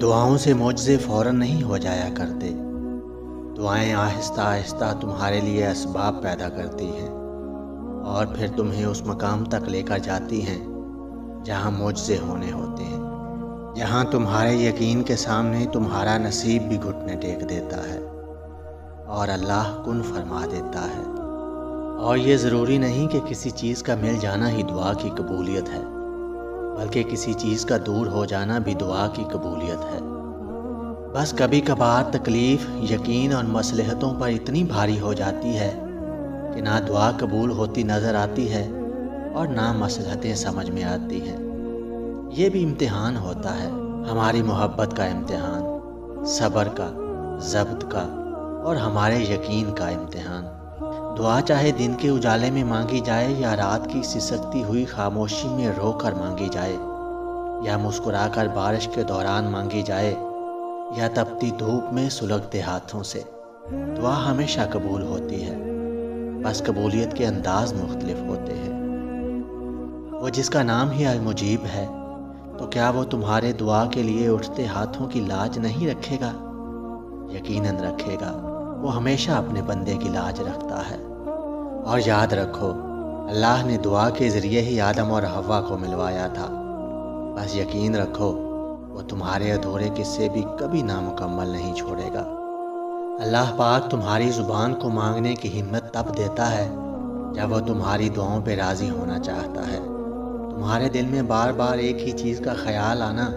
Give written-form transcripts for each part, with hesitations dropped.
دعاؤں سے معجزے فوراً نہیں ہو جایا کرتے۔ دعائیں آہستہ آہستہ تمہارے لیے اسباب پیدا کرتی ہیں اور پھر تمہیں اس مقام تک لے کر جاتی ہیں جہاں معجزے ہونے ہوتے ہیں، جہاں تمہارے یقین کے سامنے تمہارا نصیب بھی گھٹنے ٹیک دیتا ہے اور اللہ کن فرما دیتا ہے۔ اور یہ ضروری نہیں کہ کسی چیز کا مل جانا ہی دعا کی قبولیت ہے، بلکہ کسی چیز کا دور ہو جانا بھی دعا کی قبولیت ہے۔ بس کبھی کبھار تکلیف، یقین اور مصلحتوں پر اتنی بھاری ہو جاتی ہے کہ نہ دعا قبول ہوتی نظر آتی ہے اور نہ مصلحتیں سمجھ میں آتی ہیں۔ یہ بھی امتحان ہوتا ہے، ہماری محبت کا امتحان، صبر کا، ضبط کا اور ہمارے یقین کا امتحان۔ دعا چاہے دن کے اجالے میں مانگی جائے یا رات کی سسکتی ہوئی خاموشی میں رو کر مانگی جائے، یا مسکرا کر بارش کے دوران مانگی جائے، یا تپتی دھوپ میں سلگتے ہاتھوں سے، دعا ہمیشہ قبول ہوتی ہے، بس قبولیت کے انداز مختلف ہوتے ہیں۔ وہ جس کا نام ہی المجیب ہے، تو کیا وہ تمہارے دعا کے لیے اٹھتے ہاتھوں کی لاج نہیں رکھے گا؟ یقیناً رکھے گا، وہ ہمیشہ اپنے بندے کی لاج رکھتا ہے۔ اور یاد رکھو، اللہ نے دعا کے ذریعے ہی آدم اور حوا کو ملوایا تھا۔ بس یقین رکھو، وہ تمہارے ادھورے قصے بھی کبھی نامکمل نہیں چھوڑے گا۔ اللہ پاک تمہاری زبان کو مانگنے کی ہمت تب دیتا ہے جب وہ تمہاری دعاؤں پہ راضی ہونا چاہتا ہے۔ تمہارے دل میں بار بار ایک ہی چیز کا خیال آنا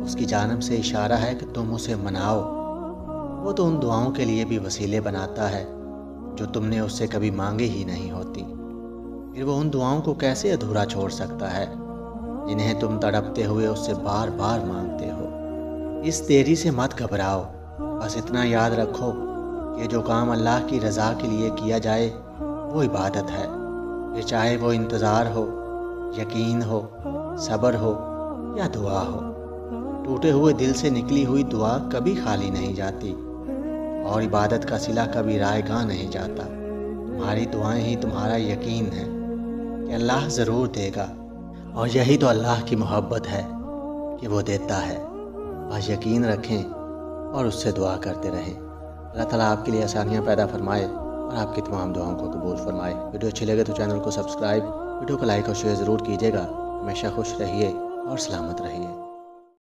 اس کی جانب سے اشارہ ہے کہ تم اسے مناؤ۔ وہ تو ان دعاؤں کے لیے بھی وسیلے بناتا ہے جو تم نے اس سے کبھی مانگے ہی نہیں ہوتی۔ پھر وہ ان دعاؤں کو کیسے ادھورا چھوڑ سکتا ہے جنہیں تم تڑپتے ہوئے اس سے بار بار مانگتے ہو۔ اس دیری سے مت گھبراؤ، بس اتنا یاد رکھو کہ جو کام اللہ کی رضا کے لیے کیا جائے وہ عبادت ہے، پھر چاہے وہ انتظار ہو، یقین ہو، صبر ہو یا دعا ہو۔ ٹوٹے ہوئے دل سے نکلی ہوئی دعا کبھی خالی نہیں جاتی اور عبادت کا صلہ کبھی رائے گاں نہیں جاتا۔ تمہاری دعائیں ہی تمہارا یقین ہے کہ اللہ ضرور دے گا، اور یہی تو اللہ کی محبت ہے کہ وہ دیتا ہے۔ بس یقین رکھیں اور اس سے دعا کرتے رہیں۔ اللہ تعالیٰ آپ کے لیے آسانیاں پیدا فرمائے اور آپ کی تمام دعاؤں کو قبول فرمائے۔ ویڈیو اچھی لگے تو چینل کو سبسکرائب، ویڈیو کو لائک اور شیئر ضرور کیجیے گا۔ ہمیشہ خوش رہیے اور سلامت رہیے۔